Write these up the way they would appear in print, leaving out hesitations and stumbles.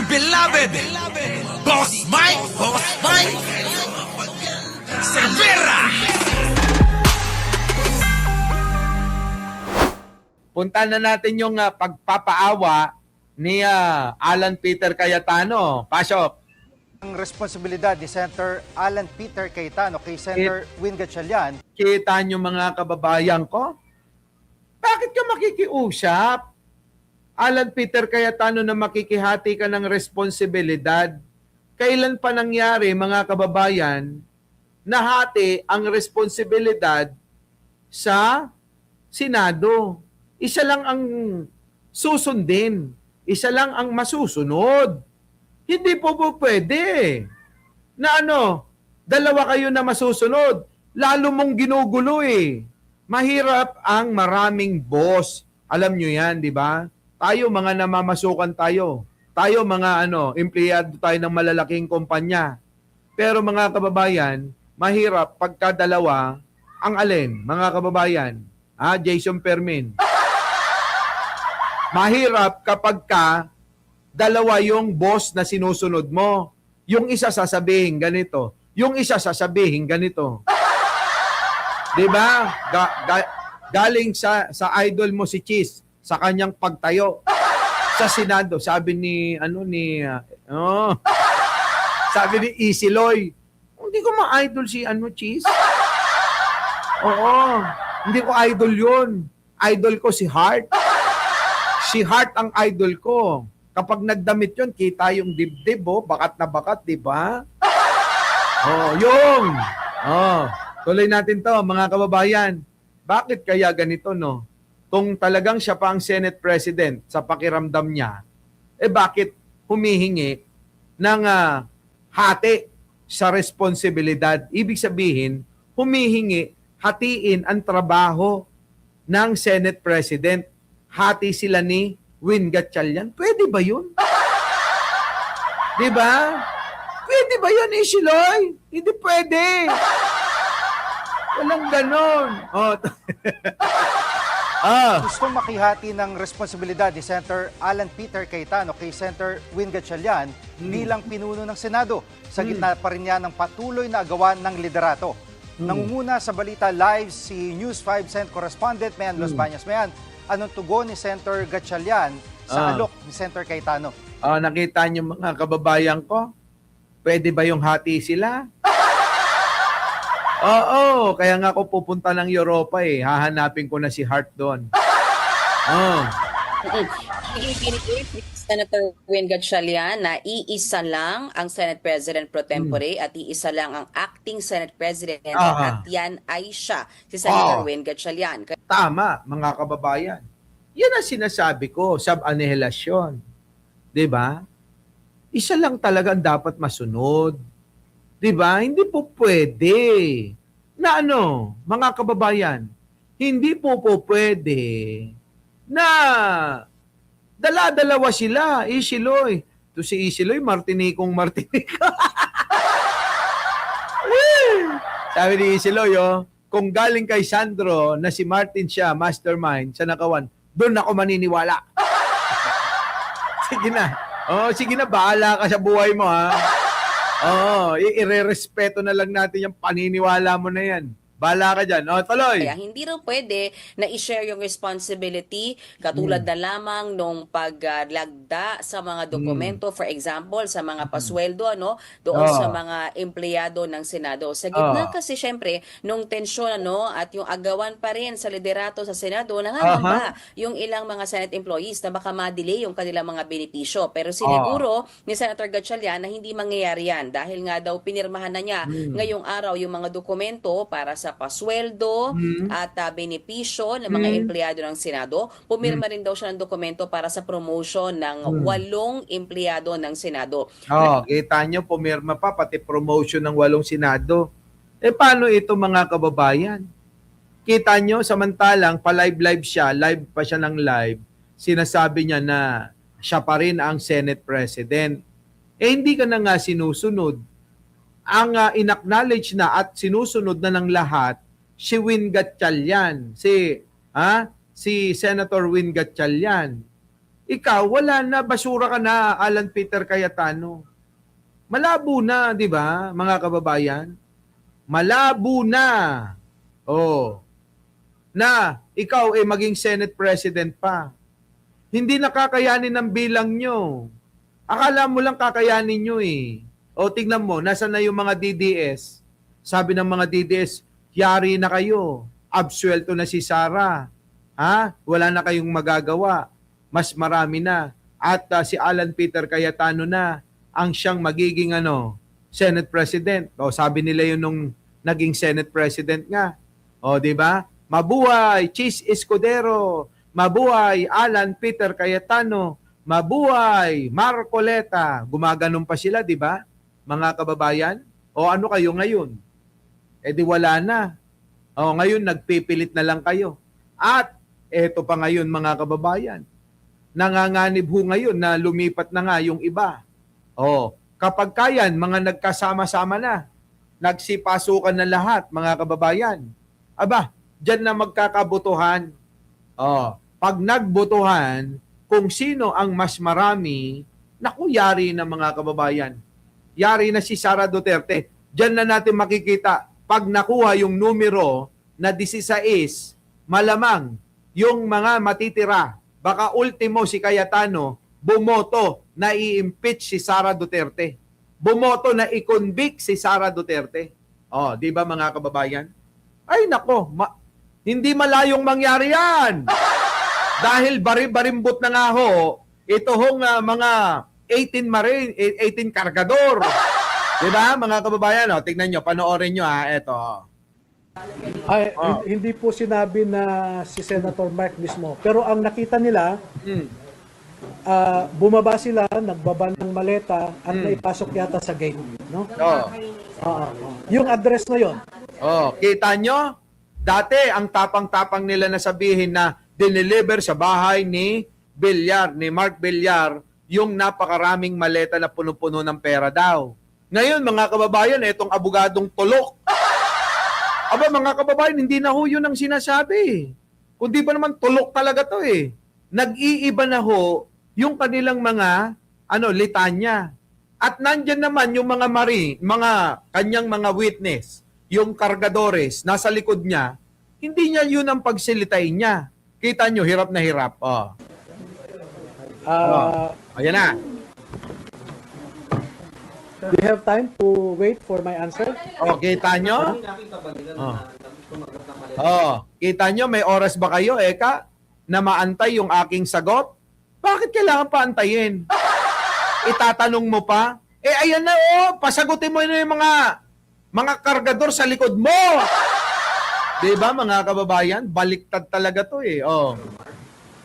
beloved Boss Mike Cervera. Punta na natin yung pagpapaawa ni Alan Peter Cayetano. Pasok. Ang responsibilidad ni Senator Alan Peter Cayetano kay Senator Win Gatchalian. Kita nyo mga kababayan ko? Bakit ka makikiusap? Alan Peter Cayetano na makikihati ka ng responsibilidad. Kailan pa nangyari mga kababayan nahati ang responsibilidad sa Senado? Isa lang ang susundin. Isa lang ang masusunod. Hindi po pwede na dalawa kayo na masusunod. Lalo mong ginugulo eh. Mahirap ang maraming boss. Alam nyo yan, di ba? Tayo mga namamasukan tayo. Tayo mga empleyado tayo ng malalaking kumpanya. Pero mga kababayan, mahirap pagka dalawa ang alin, mga kababayan. Jason Permin. Mahirap kapag dalawa yung boss na sinusunod mo. Yung isa sasabihin ganito. Yung isa sasabihin ganito. Diba? Galing sa idol mo si Cheese sa kanyang pagtayo sa Senado. Sabi sabi ni Isiloy, hindi ko ma-idol si Cheese. Oo. Hindi ko idol yun. Idol ko si Hart. Si Hart ang idol ko. Kapag nagdamit yun, kita yung dibdib, bakat na bakat, di ba? Yung. Tuloy natin to, mga kababayan. Bakit kaya ganito, no? Kung talagang siya pa ang Senate President sa pakiramdam niya, bakit humihingi ng hati sa responsibilidad? Ibig sabihin, humihingi, hatiin ang trabaho ng Senate President. Hati sila ni Win Gatchalian. Pwede ba yun? Di ba? Pwede ba yun, Isiloy? Hindi pwede. Walang ganon. Gustong makihati ng responsibilidad ni Senator Alan Peter Cayetano kay Senator Win Gatchalian bilang pinuno ng Senado. Sa gitna pa rin niya ng patuloy na agawan ng liderato. Nangunguna sa balita live si News 5 Cent correspondent Mayan Los Baños. Mayan, anong tugon ni Senator Gatchalian sa alok ni Senator Cayetano? Nakita niyo mga kababayan ko? Pwede ba yung hati sila? Oo, kaya nga ako pupunta ng Europa eh. Hahanapin ko na si Hart doon. Senator Win Gatchalian na iisa lang ang Senate President pro tempore at iisa lang ang acting Senate President at yan ay siya, si Senator Win Gatchalian. Tama, mga kababayan. Yan ang sinasabi ko, sub-anihilasyon. Diba? Isa lang talaga ang dapat masunod. Diba? Hindi po pwede na mga kababayan, hindi po pwede na dala-dalawa sila, Isiloy. To si Isiloy, Martinikong Martinika. Sabi ni Isiloy, kung galing kay Sandro na si Martin siya, mastermind, sa nakawan, doon ako maniniwala. Sige na. Sige na, bahala ka sa buhay mo, ha. Irerespeto na lang natin yung paniniwala mo na yan. Bahala ka dyan. Tuloy. Kaya hindi rin pwede na i-share yung responsibility katulad na lamang nung paglagda sa mga dokumento, for example, sa mga pasweldo, doon sa mga empleyado ng Senado. Sa gitna kasi syempre, nung tensyon at yung agawan pa rin sa liderato sa Senado, nangangamba yung ilang mga Senate employees na baka ma-delay yung kanilang mga benepisyo. Pero siniguro ni Senator Gatchalian na hindi mangyayari yan dahil nga daw pinirmahan na niya ngayong araw yung mga dokumento para sa pasweldo at benepisyo ng mga empleyado ng Senado. Pumirma rin daw siya ng dokumento para sa promotion ng 8 empleyado ng Senado. Kita nyo, pumirma pa pati promotion ng 8 Senado. Paano ito mga kababayan? Kita nyo, samantalang pa-live siya, live pa siya ng live, sinasabi niya na siya pa rin ang Senate President. Hindi ka na nga sinusunod. Ang inacknowledge na at sinusunod na ng lahat si Win Gatchalian, si Senator Win Gatchalian. ikaw, wala na, basura ka na, Alan Peter Cayetano. Malabo na, di ba, mga kababayan? Malabo na. Oh. Na ikaw maging Senate President pa. Hindi nakakayanin ng bilang nyo. Akala mo lang kakayanin nyo eh. O tignan mo, nasa na yung mga DDS? Sabi ng mga DDS, yari na kayo. Absuelto na si Sara. Ha? Wala na kayong magagawa. Mas marami na. At si Alan Peter Cayetano na ang siyang magiging Senate President. O sabi nila yun nung naging Senate President nga. O di ba? Mabuhay Chis Escudero. Mabuhay Alan Peter Cayetano. Mabuhay Marcoleta. Gumaganon pa sila, di ba? Mga kababayan. O ano kayo ngayon? Di wala na. O ngayon nagpipilit na lang kayo. At eto pa ngayon mga kababayan. Nanganganib ho ngayon na lumipat na nga yung iba. O kapag kayan, mga nagkasama-sama na. Nagsipasukan na lahat, mga kababayan. Aba, dyan na magkakabutuhan. Pag nagbutuhan, kung sino ang mas marami, naku, yari na mga kababayan. Yari na si Sara Duterte. Dyan na natin makikita, pag nakuha yung numero na 16, malamang yung mga matitira, baka ultimo si Cayetano, bumoto na i-impeach si Sara Duterte. Bumoto na i-convict si Sara Duterte. Di ba mga kababayan? Ay nako, hindi malayong mangyari yan. Dahil barimbot na nga ho, ito hong mga 18 kargador. Di ba mga kababayan? Tignan nyo, panoorin nyo ito. Ay, hindi po sinabi na si Senator Mark mismo. Pero ang nakita nila, bumaba sila, nagbaba ng maleta at naipasok yata sa gate, no? Yung address na yon. Kita nyo? Dati ang tapang-tapang nila na sabihin na dineliver sa bahay ni Villar, ni Mark Villar, yung napakaraming maleta na puno-puno ng pera daw. Ngayon mga kababayan, itong abogadong tulok. Aba mga kababayan, hindi na ho yun ang sinasabi. Kundi ba naman tulok talaga to eh. Nag-iiba na ho yung kanilang mga litanya. At nandyan naman yung mga kanyang mga witness, yung kargadores, nasa likod niya, hindi niya yun ang pagsilitay niya. Kita nyo, hirap na hirap. Ayan na. Do you have time to wait for my answer? Kita nyo? Kita nyo, may oras ba kayo, Eka, na maantay yung aking sagot? Bakit kailangan pa antayin? Itatanong mo pa? Ayan na pasagutin mo na yung mga kargador sa likod mo. Diba mga kababayan? Baliktad talaga to eh.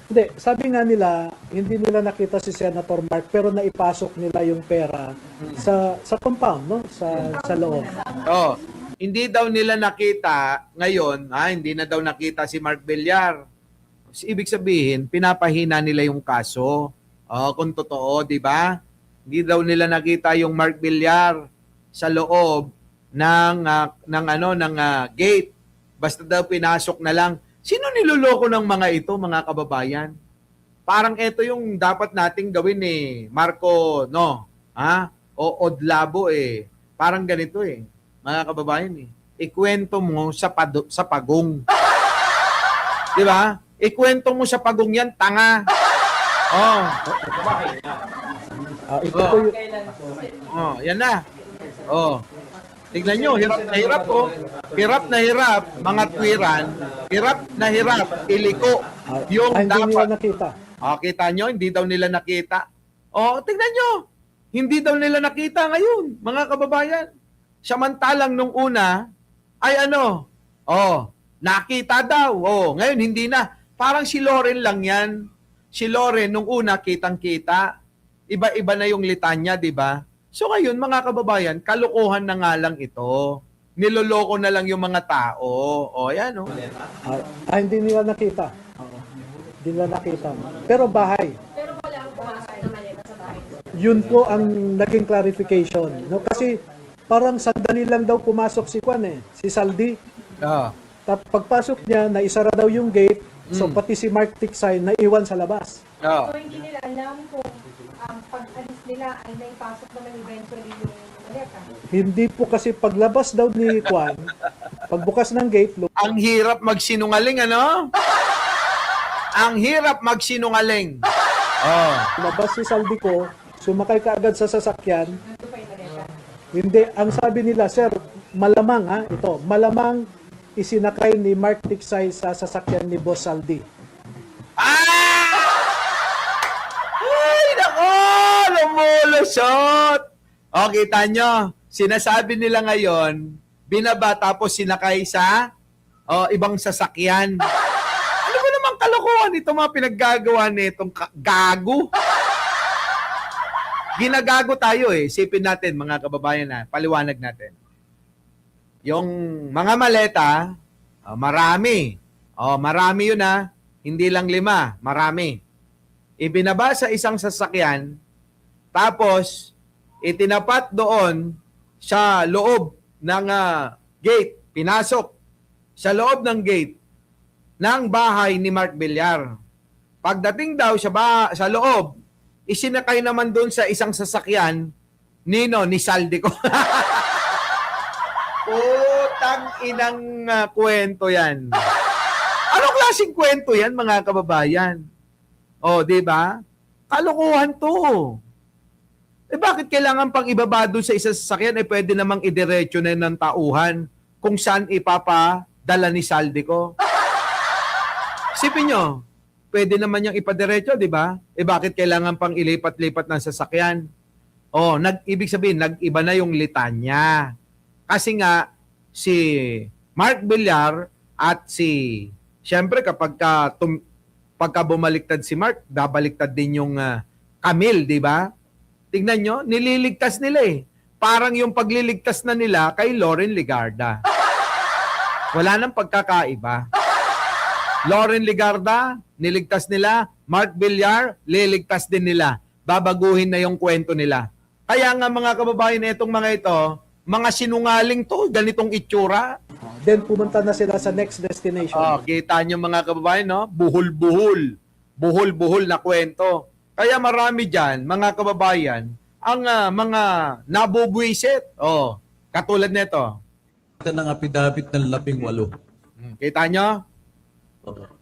Hindi, sabi nga nila, hindi nila nakita si Senator Mark pero naipasok nila yung pera sa compound, no? Sa loob. Hindi daw nila nakita ngayon, hindi na daw nakita si Mark Villar. Ibig sabihin, pinapahina nila yung kaso. Kung totoo, di ba? Hindi daw nila nakita yung Mark Villar sa loob ng gate. Basta daw pinasok na lang. Sino niloloko ng mga ito, mga kababayan? Parang ito yung dapat nating gawin Marco, no? O Odlabo Parang ganito mga kababayan Ikwento mo sa pagong. Di ba? Ikwento mo sa pagong yan, tanga. Ito po yung... Yan na. Tignan nyo, hirap na hirap Hirap na hirap, mga twiran. Hirap na hirap, iliko. Yung hindi dapat. nila nakita. Kita nyo, hindi daw nila nakita. Tignan nyo, hindi daw nila nakita ngayon, mga kababayan. Samantalang nung una, ay nakita daw. Ngayon hindi na. Parang si Loren lang yan. Si Loren nung una, kitang-kita. Iba-iba na yung litanya, di ba? So ngayon, mga kababayan, kalokohan na nga lang ito. Niloloko na lang yung mga tao. Yan. Hindi nila nakita. Hindi nila nakita. Pero bahay. Yun po ang naging clarification. No? Kasi parang sandali lang daw pumasok si Juan si Saldi. Pagpasok niya, naisara daw yung gate, So pati si Mark Tiksay naiwan sa labas. Oh. So, hindi nila alam kung pag-alis nila ay naipasok naman eventually yung maleta. Hindi po kasi paglabas daw ni Kwan, pagbukas ng gate, Ang hirap magsinungaling, ano? Ang hirap magsinungaling. Oh. lumabas si Saldico, sumakay kaagad sa sasakyan. Hindi, ang sabi nila, sir, malamang malamang isinakay ni Mark Tiksay sa sasakyan ni Boss Saldi. Ah! Ay, nako! Lumulusot! O, kita nyo, sinasabi nila ngayon, binaba tapos sinakay sa ibang sasakyan. Ano ba namang kalokohan ito mga pinaggagawa nitong gago? Ginagago tayo eh. Isipin natin mga kababayan na, paliwanag natin. Yung mga maleta, marami. Marami yun ha. Hindi lang 5, marami. Ibinaba sa isang sasakyan, tapos itinapat doon sa loob ng gate, pinasok sa loob ng gate ng bahay ni Mark Villar. Pagdating daw sa loob, isinakay naman doon sa isang sasakyan ni Saldico. Putang inang kwento yan. Anong klaseng kwento yan, mga kababayan? Di ba? Kalokohan to. Bakit kailangan pang ibaba doon sa isang sasakyan? Pwede namang idiretso na ng tauhan kung saan ipapadala ni Saldico. Sipin nyo, pwede naman niyang ipadiretso, di ba? Bakit kailangan pang ilipat-lipat ng sasakyan? Ibig sabihin, nag-iba na yung litanya. Kasi nga, si Mark Villar at siyempre pagka bumaliktad si Mark, babaliktad din yung Camille, di ba? Tingnan nyo, nililigtas nila eh. Parang yung pagliligtas na nila kay Lauren Legarda. Wala nang pagkakaiba. Lauren Legarda, niligtas nila. Mark Villar, liligtas din nila. Babaguhin na yung kwento nila. Kaya nga mga kababayan, itong mga ito, mga sinungaling to, ganitong itsura. Then pumunta na sila sa next destination. Kita nyo mga kababayan, no? Buhol-buhol. Buhol-buhol na kwento. Kaya marami dyan, mga kababayan, ang mga nabubwisit. Katulad nito. Ng apidabit ng 18. Kita nyo?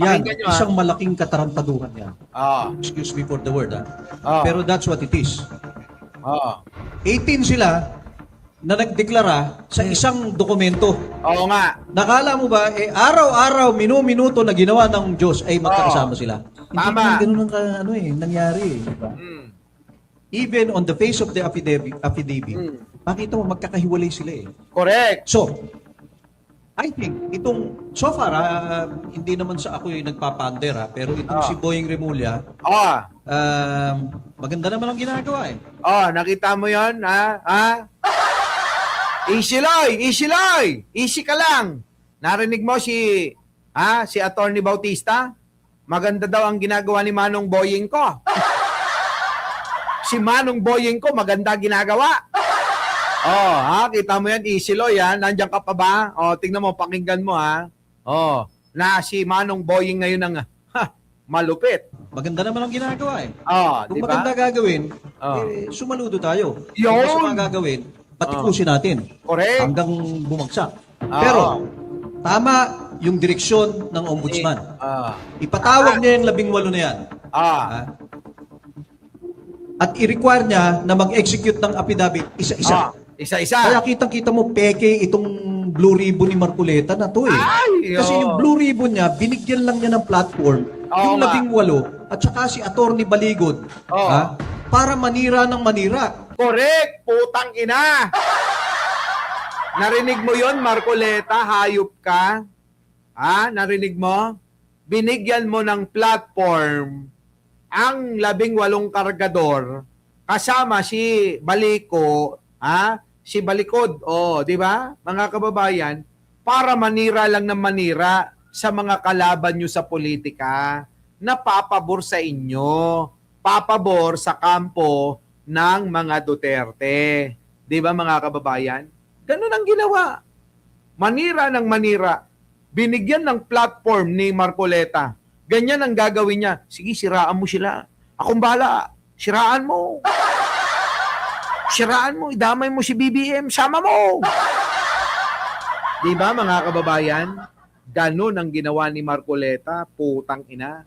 Yan, Pakinggan nyo, isang malaking katarantaduhan yan. Excuse me for the word, Pero that's what it is. 18 sila na nagdeklara sa isang dokumento. Oo nga. Nakala mo ba, araw-araw, minuto na ginawa ng Diyos ay magkakasama sila. Hindi Tama. naman ganun ang nangyari. Diba? Even on the face of the affidavit, makita mo magkakahiwalay sila eh. Correct. So, I think, so far, hindi naman sa ako yung nagpapander, pero itong si Boying Remulla, maganda naman ang ginagawa eh. Nakita mo yon, ha? Easy Loy! Easy ka lang. Narinig mo si Attorney Bautista? Maganda daw ang ginagawa ni Manong Boying ko. Si Manong Boying ko, maganda ginagawa. Kita mo yan, Easy Loy, ha? Nandiyan ka pa ba? Tingnan mo, pakinggan mo, ha? Na si Manong Boying ngayon ang malupit. Maganda naman ang ginagawa eh. Kung diba? maganda gagawin, sumaludo tayo. Yun! Kung masama gagawin, patikusin natin. Correct. Hanggang bumagsak. Pero, tama yung direksyon ng ombudsman. Ipatawag niya yung 18 na yan. At i-require niya na mag-execute ng affidavit isa-isa. Isa-isa. Kaya kitang-kita mo peke itong blue ribbon ni Marcoleta na to eh. Kasi yung blue ribbon niya, binigyan lang niya ng platform, yung 18 at saka si Attorney Baligod, para manira ng manira. Correct! Putang ina! Narinig mo yon, Marcoleta? Hayop ka? Narinig mo? Binigyan mo ng platform ang 18 kargador kasama si Balico, si Balikod, di ba? Mga kababayan, para manira lang ng manira sa mga kalaban nyo sa politika na papabor sa inyo, papabor sa kampo ng mga Duterte. Di ba mga kababayan? Ganun ang ginawa. Manira ng manira. Binigyan ng platform ni Marcoleta Ganyan ang gagawin niya. Sige, siraan mo sila. Akong bahala. Siraan mo. Siraan mo. Idamay mo si BBM. Sama mo. Di ba mga kababayan? Ganon ang ginawa ni Marcoleta. Putang ina.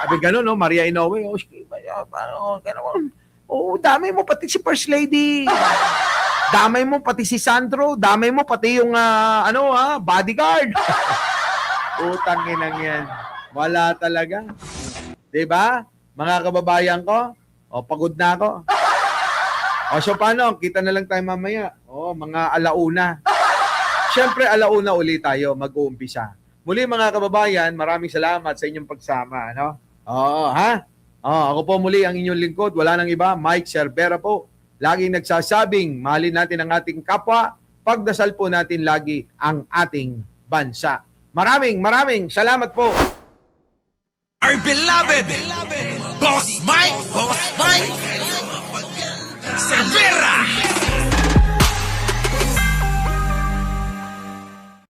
Sabi ganon, no? Maria Inoue. Oh, ganon. Oh, damay mo pati si First Lady. Damay mo pati si Sandro. Damay mo pati yung bodyguard. Putang inang yan. Wala talaga. 'Di ba? Mga kababayan ko, pagod na ako. So paano? Kita na lang tayo mamaya. Mga alauna. Siyempre, alauna ulit tayo mag-uumpisa. Muli mga kababayan, maraming salamat sa inyong pagsama. Ano? Ako po muli ang inyong lingkod. Wala nang iba, Mike Cervera po. Laging nagsasabing, mahalin natin ang ating kapwa. Pagdasal po natin lagi ang ating bansa. Maraming salamat po. Our beloved Boss Mike.